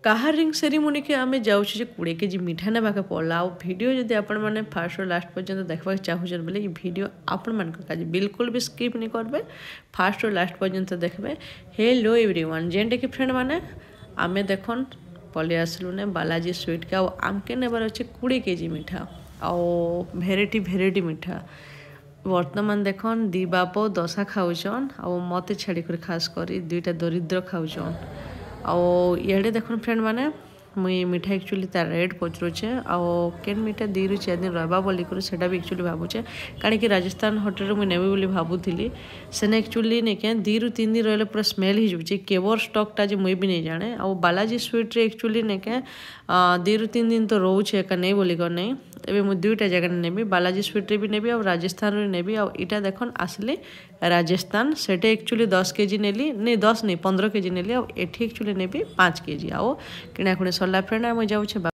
କାହା ring ceremony आम जाऊँ 20 kg मिठा नेबाक पड़ा आ वीडियो जदि आपण मैंने फास्ट लास्ट पर्यंत देखा चाहून बोले वीडियो आपण मान बिल्कुल भी स्किप नहीं करबे फास्ट लास्ट पर्यंत देखबे। हेलो एवरीवन जेनटे कि फ्रेंड माने आमे देखन पलि आसलु ने बालाजी स्वीट के आमके नेबार अच्छे 20 kg मिठा आ भेराइटी मिठा वर्तमान देखन दी बाप दशा खाऊन आ मत छाड़ी खास कर दुईटा दरिद्र खाऊन आड़े देखन फ्रेंड माने मुई मिठा एक्चुअली तार रेट पचरुचे केन मिठा 2 ରୁ 4 दिन रहा बोली सेटा भी एक्चुअली भावुचे कहीं राजस्थान होटल मुझे नेबी बोली भावुली सेने एक्चुअली नहीं क्या 2 ରୁ 3 दिन रही पूरा स्मेल हो केवर स्टॉकटा जो मुई भी नहीं जाने आ बालाजी स्वीट रे एक्चुअली नहीं क्या 2 ରୁ 3 दिन तो रोचे एका नहीं बोलिक नहीं एवं मुझे 2टा जगह नेबी बालाजी स्वीट रे भी नेबी और राजस्थान रे नेबी आटा देखन आसली राजस्थान सेटे एक्चुअली 10 kg नेली नहीं 10 नहीं 15 kg नेली एठी एक्चुअली नेबी 5 kg आओ किणाकुणी सरला फ्रेंड आम जाऊे